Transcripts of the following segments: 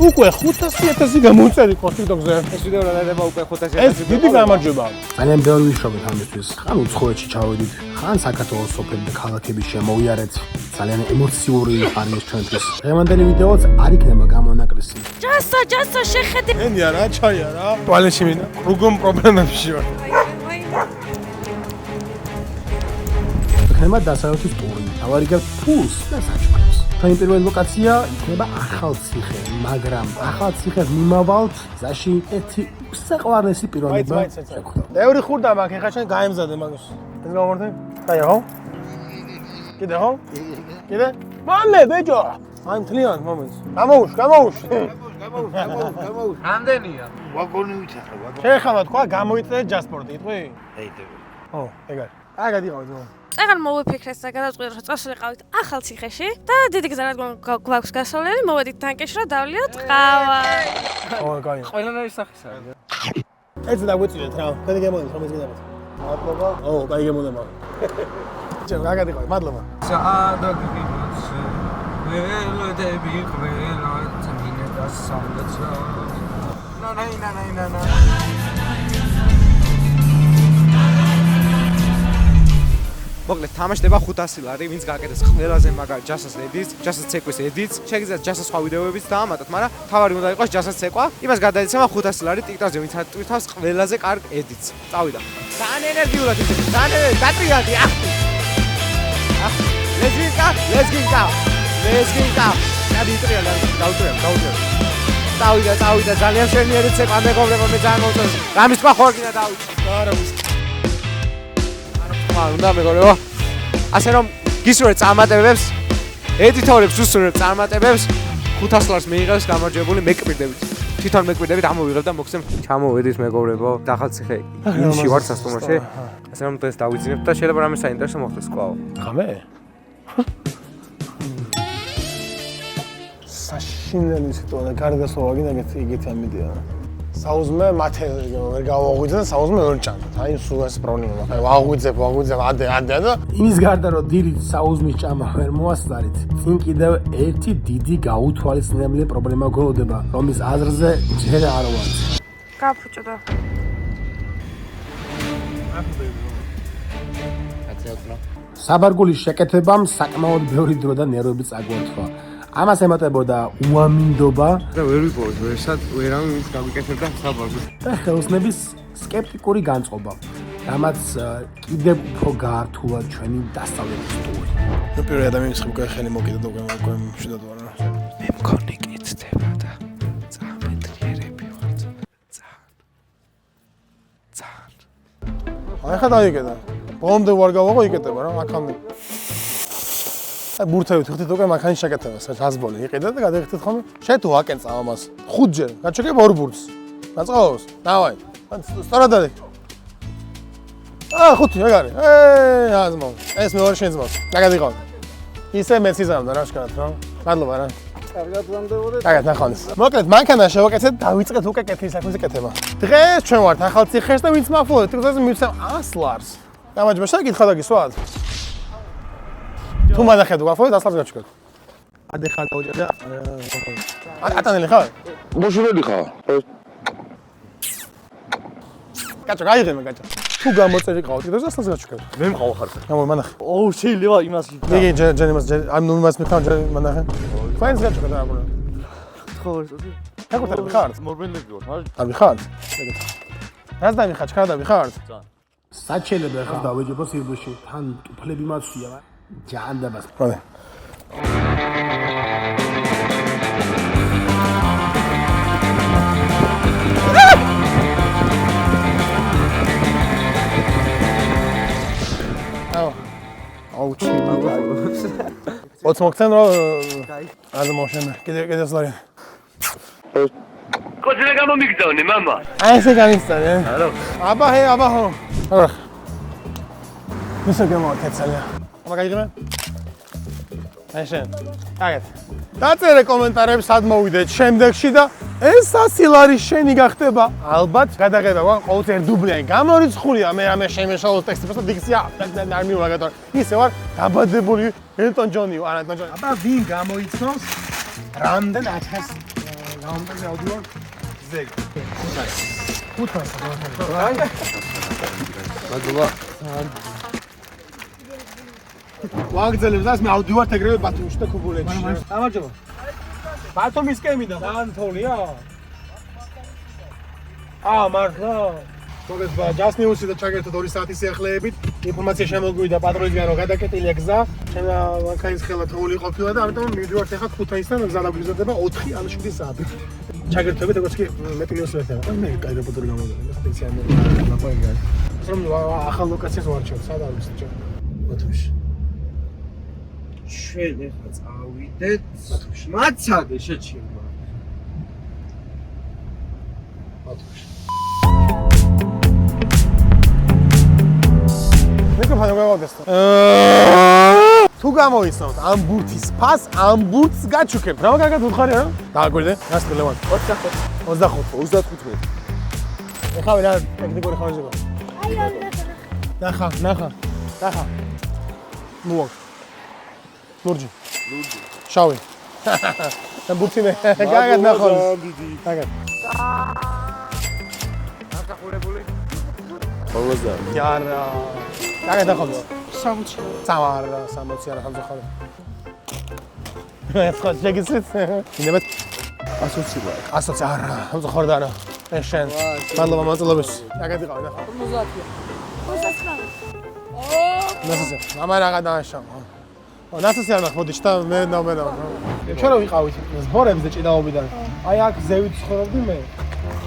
უკვე 500,000 გამოიწერი TikTok-ზე. ეს ვიდეო რა დადება უკვე 500,000. ეს დიდი გამარჯვება. ძალიან ბევრი ვიშოვეთ ამისთვის. ხან უცხოეთში ჩავედით, ხან საქართველოს სოფელი და ქალაქები შემოვიარეთ. ძალიან ემოციური არის ეს ჩვენთვის. დღევანდელი ვიდეოც არ იქნება გამონაკლისი. ჯასა შეხედე. ენია რა, ჩაია რა. ტუალეტში მინდა. რუგომ პრობლემებში ვარ. იქნება დასავლეთის ტური. ავარიგებ ფულს და საჩუქრებს. ჩვენი პირველი ლოკაცია იქნება ახალციხე, მაგრამ ახალციხეს მიმავალთ გზაში ერთი უსაყვარლესი პიროვნება შეგვხვდა. ბევრი ხურდა მაქვს, ეხლა შენ გაემზადე მაგას. ეს გამორთე? კაია ხო? კიდე ხო? კიდე? მამე, ბეჯო. აი მთლიან მომენტს. გამოვუშ. რამდენია? ვაგონი ვიცახე, ვაგონი. შეხამა თქვა გამოიწე ჯასპორტი, იტყვი? ეიდები. ხო, ეგარ. აი გადიყავით ზო. წეგან მოვიფიქრეთ და გადავწყვიტეთ რომ წავშლიყავით ახალციხეში და დიდი გზა რადგან გვაქვს გასავლელი, მოვედით ტანკებში რომ დავლიოთ ყავა. ხო, კაია. ყველანაირი სახის არის. ეს დაგვიწევთ რა. კაი გემოდით, რომ ეს გიდაბათ. მადლობა. ო, კაი გემოდება. ჩა, რა გადიყავით, მადლობა. საადაგიმაცე ველოდები ყველა წმინდა და სამლაცა. ნანა. მოკლედ თამაშდება 500 ლარი, ვინც გააკეთეს ყველაზე მაგარი ჯასას ედიტს, ჯასას ცეკვის ედიტს. შეგიძლიათ ჯასას სხვა ვიდეოებიც დაამატოთ, მაგრამ თავარი უნდა იყოს ჯასას ცეკვა. იმას გადაეცემა 500 ლარი TikTok-ზე, ვინც ატვირთავს ყველაზე კარგ ედიტს. წავიდა. ძალიან ენერგიულად ისე, ძალიან გატრიალდი. Let's go. ნადი ტრიალ დაუტრიალ. წავიდა, ძალიან შენიერი ცეკვა მეგობრებო, მე ძალიან მომწონს. რამის თქვა ხო არ გინდა დავიდე. არა ვის. უნდა მეგობრებო. ასე რომ გისურვებთ წარმატებებს, ედიტორებს უსურვებთ წარმატებებს, 500 ლარს მიიღებს გამარჯვებული, მეკპირდებით. თვითონ მეკპირდებით, ამოვიღებ და მოგცემ. ჩამოვედით მეგობრებო, ახალციხე იმში ვარ სასტუმროში. ასე რომ დღეს დავიძინებთ და შეიძლება რამე საინტერესო მოხდეს კვლავ. ხამე? საშინელი სიტუაცია, გარდასვლა გინდა იგით ამიდია. საუზმე მათე ვერ გავაღვიძე და საუზმე ვერ ჭამთ. აი სულ ეს პრობლემა მაქვს. აი ვაღვიძებ, ადე და იმის გარდა რომ დირით საუზმის ჭამა ვერ მოასწარით, წინ კიდევ ერთი დიდი გაუთვალისწინებელი პრობლემა გქონდება, რომლის აზრზე ჯერ არ ვართ. გაფუჭდა. საბარგულის შეკეთებამ საკმაოდ ბევრი დრო და ნერვები წაგვართვა. ამას ემატებოდა უამინდობა და ვერ ვიპოვეთ, ვერავინ ის გავიკეთებდა საბარგულს. და ხელოსნების სკეპტიკური განწყობა, რამაც კიდევ უფრო გაართულა ჩვენი დასავლეთის ტური. ნუ პირველი ადამიანის ხმ ხელი მოკიდა და უკვე მშვიდად ვარ რა. მე მქონი კეთდება და წამეტრიერები ვარ. ძალიან. აი ხა დაიგედა. ბოლომდე ვარ გავაღო იკეთება რა, აქამდე. აი ბურთებით ხდით უკვე მანქანის შეკეთებას, გაზბოლი იყიდა და გადაიხდით ხოლმე. შენ თუ აკენწა ამას 5-ჯერ, გაჩეკებ 2 ბურთს. გაწყობს? დავაი. სწორად დადე. 5 ეგარი. აზმო. ეს მეორე შენ ძმას. გადაიღავ. ისე მეც იზამდა რა შეკარად რა. მადლობა რა. კარგად ვამდეოდეთ. კარგად ნახავთ. მოკლედ მანქანა შევაკეთეთ, დავიწყეთ უკვე კეთილი საქმის კეთება. დღეს ჩვენ ვართ ახალციხეში და ვინც მახვილეთ, TikTok-ზე მივცემ 100 ლარს. გამარჯობა, შეგითხა და გისვათ. თუ მანახეთ უგაფოთ 100 ლარს გაჩქოთ. ადე ხარ დაუჭერდა. ატანელი ხარ? მოშურები ხარ? კაჭო, გაიღე მე კაჭო. თუ გამოწერი ყავთ, კიდევ 100 ლარს გაჩქოთ. მე მყავ ხარ. გამო მანახე. ოუ, შეიძლება იმას. იგი ჯერ იმას ამ ნუ იმას მეკავ ჯერ მანახე. ფაინს გაჩქოთ რა ბრო. ხო, ეს. აკუთარი ხარ? მორბენები ვარ, მაგრამ არ ხარ? რას დავიხარ, ჩქარა დავიხარ? საჩელებ ახლა დავეჯებო სირბუში, თან ტუფლები მაცვია, ჯანდაბას. ხოდე. აუ ჩი ოც მოგცენ რა არა მოშენ კიდე სლარი კოძილე გამომიგზავნე მამა აი ესე გამისწარე აბა ჰო არა მისო გამოვაკეთე აბა გაიგე აი შენ აგეთ დაწერე კომენტარებს სად მოვიდეთ შემდეგში და ეს 100 ლარი შენი გახდება ალბათ გადაღება ვარ ყოველწლიერ დუბლიანი გამორიცხულია მე რამე შემეშალოს ტექსტებს და დიქცია არ მივაგატო ისე ვარ დაბადებული ელტონ ჯონი არა ელტონ ჯონი აბა ვინ გამოიცნობს რამდენ 1000 გამომტაზე ავდივარ ზეგ. 500. მადლობა. ვაგზელებს და მე ავდივარ ეგრევე ბათუმში და ქუბულეთში. გამარჯობა. ბათუმის კემიდან ბანთოლია? მართლა. მოგეს ჯას ნიუსი და ჩაგერთოთ 2 საათის სიახლეებით. ინფორმაცია შემოგვიდა პატრონისგან რომ გადაკეტილია გზა. ჩემ მანქანის ხელა თოული ყოფილა და ამიტომ მივდივართ ახლა ქუთაისთან გზა დაგვიზრდება 4 ან 7 საათით. ჩაგერთებით როგორც კი მეტი ნიუსი და მე კაი რეპორტერი გამოდები სპეციალურად ლაპარაკი. რომ ახალ ლოკაციას ვარჩევ, სად არის ბიჭო? ბათუმში. ჩვენ ახლა წავიდეთ მაცადე შეჩიმა. ბათუმში. მიკროფონი გავაგდეს. თუ გამოიცნოთ ამ ბურთის ფას, ამ ბურთს გაჩუქებთ. რა მაგარად უთხარი რა? დააგვირდე, გასწრე ლევან. 25. ეხლა რა ტექნიკური ხარჯება? აი ნახა. ნუო. ლურჯი. შავი. და ბურთი მე გაგად ნახოს. გაგად. ახახურებული. 50. იარა. გაგად ნახოს. 60. წავარა 60 არა ხალხო. ეს ხო შეგიცით? ინებეთ 120 ლარი. 120 არა, ხალხო და არა. ეს შენ. მადლობა მოწლობის. გაგად იყავი ნახა. 50. 59. ნასასე. მამა რაღა დააშამა. ნასასე არ მოდი შტა მე. ჩვენ რო ვიყავით ზბორების და ჭიდაობიდან. აი აქ ზევით ცხოვრობდი მე.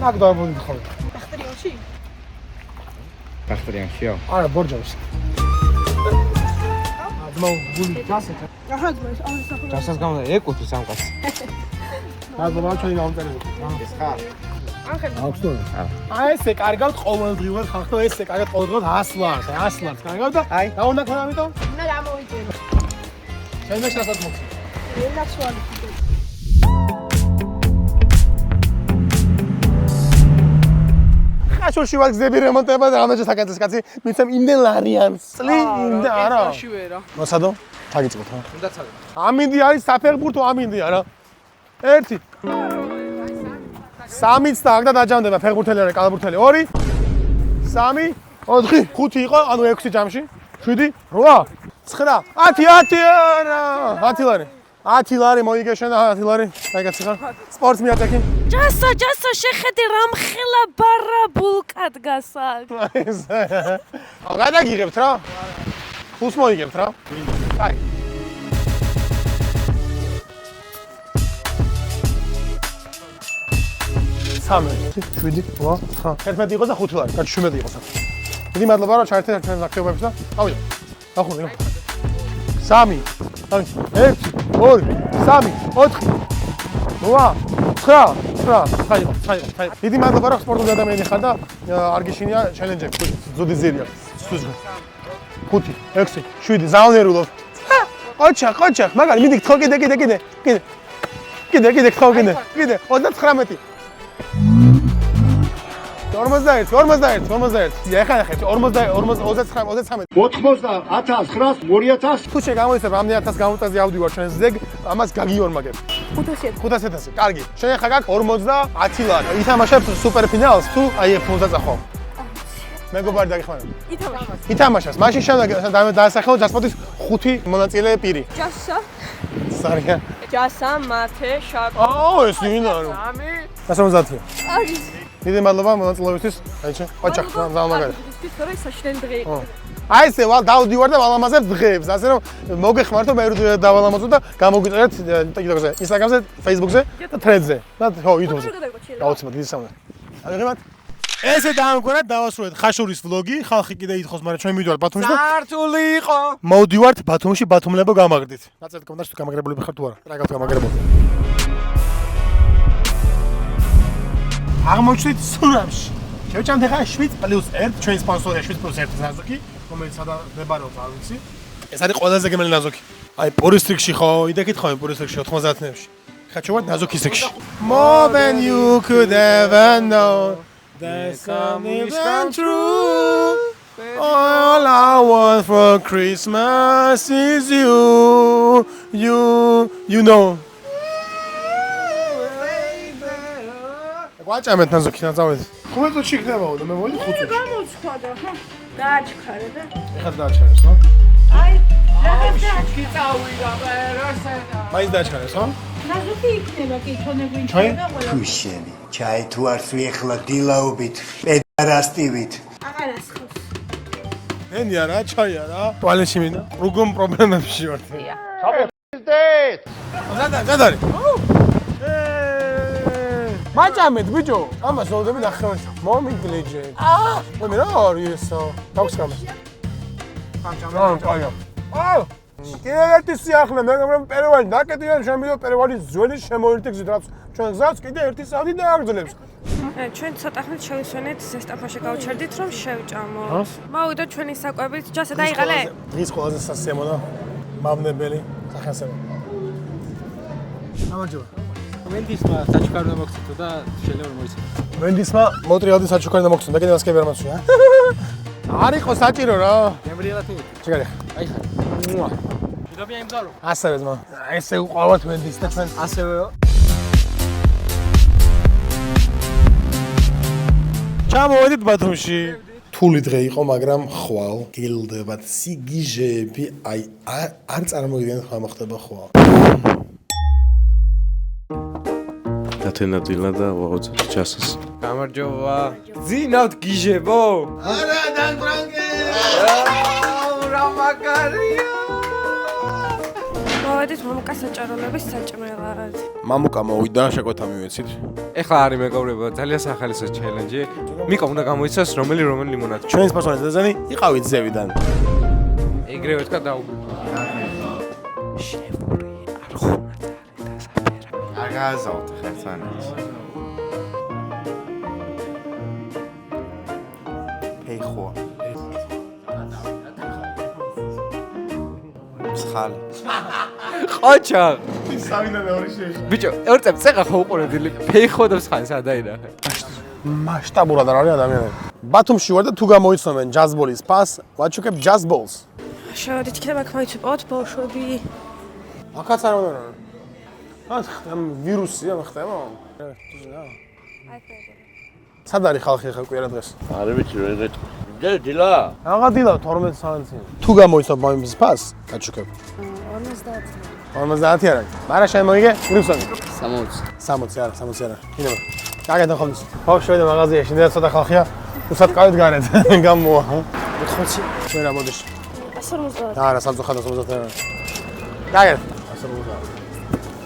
აქ დავაბუნდი ხოლმე. ბახტრიანში? ბახტრიანშიო? არა, ბორჯომში. ძმო, გული ჯასეთ. აჰა, ძმო, ამ საფუძველი. ჯასას გამოდა ეკუთვი სამკაც. მადლობა ჩვენი გამომწერები. ეს ხარ? აქვს თუ? აი ესე კარგავთ ყოველდღიურად ხალხო, ესე კარგავთ ყოველდღიურად 100 ლარს, 100 ლარს კარგავთ და აი, რა უნდა ქნა ამიტომ? უნდა დამოვიწერო. შენ მე შეასად მოხდი. ენაცვალი. ხაშურში ვაგზები რემონტება და ამაჟე საკაცის კაცი მიცემ იმდენ ლარიანს. წლი იმდენ არა.აში ვერა. მოსადო? ჩაგიწყვეთ რა. უნდა ცალე. ამინდი არის საფეხბურთო ამინდია რა. 1 3-იც და აქ და დაჯამდება ფეხბურთელი არა კალბურთელი 2 3 4 5 იყო ანუ 6 ჯამში 7 8 9 10 არა 10 ლარი 10 ლარი მოიგე შენ 10 ლარი კაიგაცი ხარ სპორტს მიატეკი ჯასა შეხედე რამხელა ბარაბულკად გასაგ. გადაგიღებთ რა ფულს მოიგებთ რა აი სამი, 7, 8, 9. 11 იყო და 5 ლარი. კაც 17 იყო სახე. დიდი მადლობა რომ ჩაერთეთ ჩვენ აქტივობებს და ავიდე. ნახო. 3, 1, 2, 3, 4, 9. დიდი მადლობა რომ სპორტული ადამიანი ხარ და არ გიშინია ჩელენჯები. ზოდი ზერია. სუზგო. 5, 6, 7 ზაუნერულობ. ყოჩა, მაგარი მიდი ხო კიდე. კიდე ხო კიდე. 39. 41. ეხლა 39. 90,000, თუ შეგამოიცებ ამდენ 1000 გამომწაზე ავდივარ ჩვენ ზეგ, ამას გაგიორმაგებ. 500. კარგი. შენ ახლა გაქვს 50 ლარი. ითამაშებს სუპერფინალს თუ აი ფულზე წახო. მეგობარი დაგიხმარებ. ითამაშებს. მაშინ შემდეგ დაასახელო ჯასპოტის 5 მონაწილე პირი. ჯასა, სარია. მათე, შაკო. ეს ვინ არის? 150. არის. დიდი მადლობა მონაწილეობისთვის. აი შენ, ყოჩა, ზამაგარი. ის საშინელი დღე იყო. აი ესე დავდივარ და ვალამაზებ დღეებს, ასე რომ მოგეხმართო მე დავალამაზო და გამოგვიწერეთ TikTok-ზე, Instagram-ზე, Facebook-ზე და Threads-ზე. და ხო, YouTube-ზე. გაუცემად დიდი სამნა. აღიღებათ? ესე დაამკვირვეთ, დავასრულეთ ხაშურის ვლოგი. ხალხი კიდე ითხოვს, მაგრამ ჩვენ მივიდივართ ბათუმში და სართული იყო. მოვდივართ ბათუმში ბათუმლებო გამაგრდით. ნაცეთ კომენტარში თუ გამაგრებული ხართ თუ არა. რა გაქვთ გამაგრებული? აღმოჩნდით სურამში. შევჭამთ ახლა 7+1, ჩვენი სპონსორია 7+1 ნაზოგი, რომელიც სადა მდებარეობს არ ვიცი. ეს არის ყველაზე გემელი ნაზოგი. აი პურისტრიქში ხო, იდექით ხო პურისტრიქში 90-ებში. ხა ჩოვართ ნაზოგი სექში. More than you could ever know. There's something true. All I want for Christmas is you know. ვაჭამეთ ნაზოქი ნაწავედ. 5 წუთში იქნებაო და მე ვოლი 5 წუთში. გამოცხადა, ხო? დააჩქარე და. ეხლა დააჩქარეს, ხო? აი, რაღაცა წავიდა პეროსენა. მაინც დააჩქარეს, ხო? ნაზოქი იქნება კი თონეგვინჩა და ყველა. Ქუშენი, ჩაი თუ არც ეხლა დილაობით, პედარასტივით. აღარასხოს. ენია რა, ჩაი არა. ტუალეტში მინდა. როგორ პრობლემებში ვარ. გადარი. მაჭამეთ ბიჭო. ამას ოდები ნახევარს. მომიგლეჯე. მე რა არის ესო? თავს გამას. აია. კიდე სიახლე მე პირველი დაკეტია შემიძლია პირველი ძველი შემოერთი გზით რაც ჩვენ გზას კიდე ერთი საათი დააგრძელებს. ჩვენ ცოტა ხნით შევისვენეთ ზესტაფონში გავჩერდით რომ შევჭამოთ. მოვიდა ჩვენი საკვებით, ჯასე დაიღალე. დღის ყველაზე სასიამოვნო მავნებელი სახასება. გამარჯობა. ვენდისმა საჩუქარი მოგცეთო და შეიძლება რომ მოიცადო. ვენდისმა მოტრიალდი საჩუქარი მოგცნდა, კიდე მასკები არ მასვია. არ იყო საჭირო რა. გემრიელად მივიდა. ჩიგარი. აი ხარ. მუა. შედაბია იმზარო. ასევე ძმა. ესე უყავთ ვენდის და ჩვენ ასევეო. ჩამოვედით ბათუმში. თული დღე იყო, მაგრამ ხვალ გელდებათ სიგიჟეები, აი არ წარმოგიდგენთ რა მოხდება ხვალ. ათენადილა და ვაუწევთ ჩასას. გამარჯობა. ძინავთ გიჟებო? არა, დანტრანგე. რა მაგარია. მოვედით მამუკას საჭაროლების საჭმელად. მამუკა მოვიდა, შეკვეთა მივეცით. ეხლა არის მეგობრებო, ძალიან სახალისო ჩელენჯი. მიკა უნდა გამოიცას რომელი ლიმონადი. ჩვენს პერსონაჟი დაზანი იყავით ზევიდან. ეგრევე თქვა დაუბრუნდა. აგაზავთ ხერხანეთს. ფეხო. ხალი. ყოჩა. სამიდან მეორე შეეშ. ბიჭო, ერთად წეღა ხო უყურებდი ფეხო და ხალს ადაინახე. მასშტაბურად არ არის ადამიანები. ბათუმში ვარ და თუ გამოიცნობენ ჯაზბოლის ფას, ვაჩუქებ ჯაზბოლს. შევედით იქნება აქ მოიცვებოთ ბავშვები. აქაც არ უნდა რა. ამ ვირუსია ხდება? სად არის ხალხი ხა კვირა დღეს? არ ვიცი რა დილა. რაღა დილა 12 საათი. თუ გამოიცნობ მომის ფას, გაჩუქებ. 50 არა. მარა შემოიგე? გრიფსონი. 60 არა, 60 არა. კიდევ. გაგეთან ხოლმე. ბავშვები მაღაზიაში და ცოტა ხალხია. უსად ყავით გარეთ. გამოა. 80. ვერა მოდის. 150. არა, სამწუხაროდ 50 არა. გაგეთ.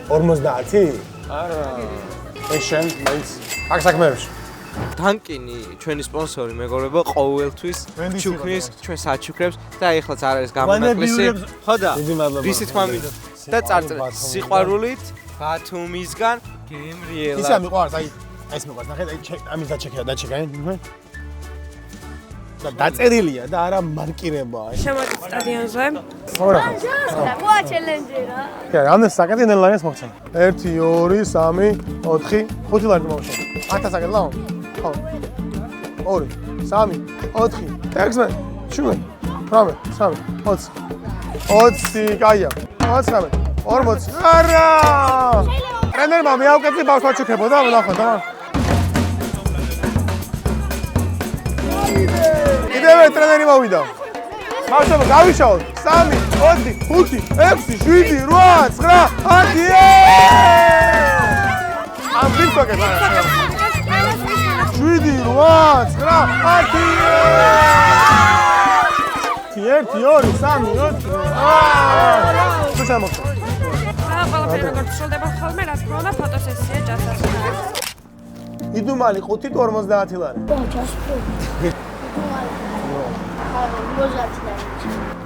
50. არა. ეშენ, მაინც. აქ საქმეებში. დანკინი ჩვენი სპონსორი მეგობრებო ყოველთვის ჩუქნის ჩვენ საჩუქრებს და ეხლაც არ არის გამონაკლისი ხო და ვისი თქმა მინდა და წარწერა სიყვარულით ბათუმისგან გემრიელა ისა მიყვარს აი ეს მიყვარს ნახეთ აი ამის დაჩეკა და დაწერილია და არა მარკირებაა შემოდით სტადიონზე. ხო რა მოა ჩელენჯი რა. კი რამდენი საკეთე ნელაინს მოგცემ 1 2 3 4 5 ლარი მომშენ 1000 საკეთე ლაო ხო 2 3 4 6 7 8 20 კაია 20 40 არა ტრენერმა მეავკეთე ბავშვს ვაჩუქებოდა ვნახოთ და კიდევ ტრენერი მოვიდა. ბავშვებო, გავიშალოთ. 3, 4, 5, 6, 7, 8, 9, 10. ამ ვიქოკე ბარა. 7, 8, 9, 10. 1, 2, 3, 4. თუ შემოხდა. ყველაფერი როგორც სრულდება ხოლმე, რა თქმა უნდა, ფოტოსესია ჯასახს. იდუმალი 5 თუ 50 ლარი.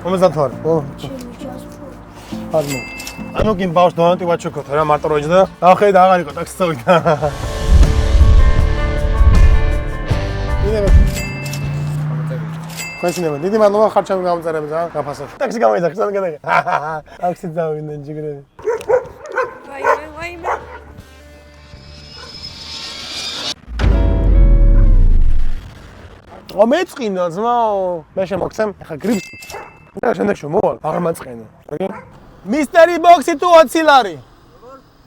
მომზად ვარ. აზმო. ანუ გინ ბავშვ დონატი ვაჩუქოთ რა მარტო როჯ და ახედა აღარ იყო ტაქსი წავიდა. იდეა. კონსინემა დიდი მადლობა ხარჩამი გამოწერებს რა გაფასოთ. ტაქსი გამოვიდა ხსნა გადაგე. ტაქსი დავინდენ ჯიგრები. ვაიმე. მომეწყინა ძმაო. მე შემოგცემ. ახლა გრიფს. და შემდეგ შემოვალ. აღარ მაწყენე. კარგი? მისტერი ბოქსი თუ 20 ლარი.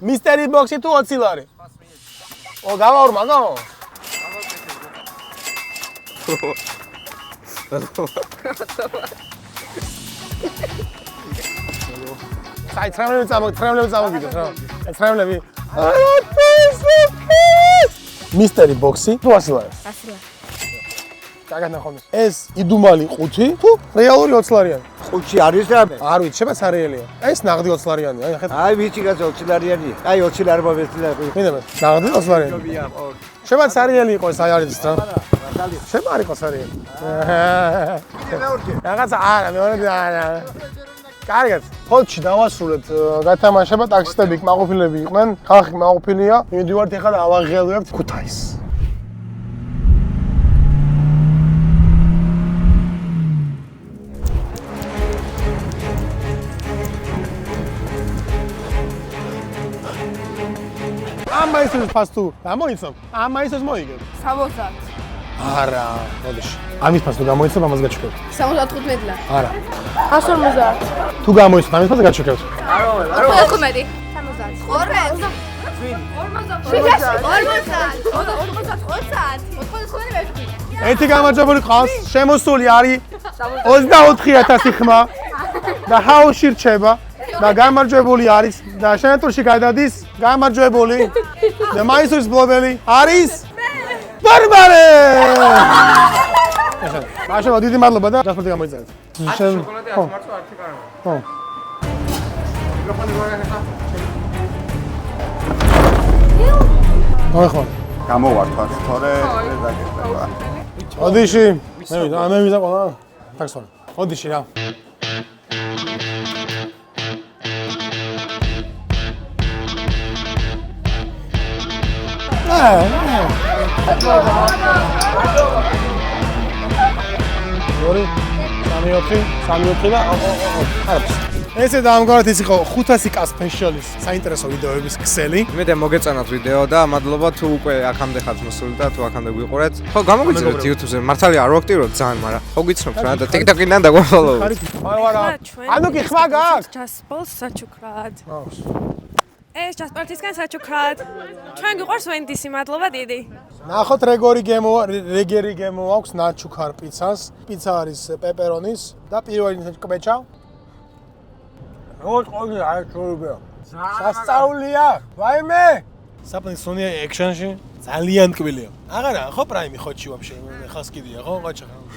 მისტერი ბოქსი თუ 20 ლარი. ო, გავაურ მაგაო. საი ტრემლები წამოგიდეთ რა. ტრემლები. მისტერი ბოქსი. თუ ასილაა. კაგად ნახომის. ეს იდუმალი ყუთი თუ რეალური 20 ლარიანი. ყუთი არის რამე? არ ვიცი, შეება სარეალია. ეს ნაღდი 20 ლარიანი. აი ხეთ. აი ვიცი კაცო 20 ლარიანი. აი 20 ლარი მომეცდა. მინდა ნაღდი 20 ლარიანი. შეება სარეალი იყო ეს აი არის რა. შეება არ იყოს სარეალი. რაღაცა არა, მეორე არა. კარგად. ხოჩი დავასრულეთ გათამაშება, ტაქსისტები კმაყოფილები იყვნენ, ხალხი კმაყოფილია. მივიდივართ ეხლა და ავაღელვებთ ქუთაისს. ამ მაისოს ფასტუ გამოიცნობ? ამ მაისოს მოიგებ? 60. არა, მოდიში. ამის ფასტუ გამოიცნობ, ამას გაჩვენებ. 75 ლარი. არა. 150. თუ გამოიცნობ, ამის ფასტუ გაჩვენებ. 15. 60. 40. ერთი გამარჯვებული ყავს, შემოსული არის 24000 ხმა და ჰაოსში რჩება და გამარჯვებული არის და შენატურში გადადის გამარჯვებული და მაისურის ბლობელი არის ბარბარე! მაშინ დიდი მადლობა და დასწრებით გამოიწერეთ. შოკოლადე არ მარტო არტი კარგია. ხო. მიკროფონი მოიგე. ხო. გამოვართვათ, თორე დაგეწევა. ოდიში. მე ვიზა ყველა. თაქს. ოდიში რა. ორი, 3-4 და არაფერს. ესე დამგვარად ის იყო 500 კა სპეციალის საინტერესო ვიდეოების ქსელი. იმედია მოგეწონათ ვიდეო და მადლობა თუ უკვე აქამდე ხართ მოსული და თუ აქამდე გვიყურეთ. ხო, გამოგვიწერეთ YouTube-ზე. მართალია არ ვაქტიურობ ძალიან, მაგრამ ხო გიცნობთ რა და TikTok-იდან დაგვაფოლოვოთ. ანუ კი ხმა გაქვს? ჯასპოლს საჩუქრად. ეს ჯასპარტისგან საჩუქრად. ჩვენ გიყვარს ვენდისი, მადლობა დიდი. ნახოთ რეგერი გემო აქვს ნაჩუქარ პიცას. პიცა არის პეპერონის და პირველი კვეჭა. როგორც ყოველდღე არ ჩორებია. სასწაულია. ვაიმე! საპნის სონია ექშენში ძალიან ტკბილია. აღარა, ხო პრაიმი ხოჩი ვაფშე. ხას კიდია, ხო ყოჩა.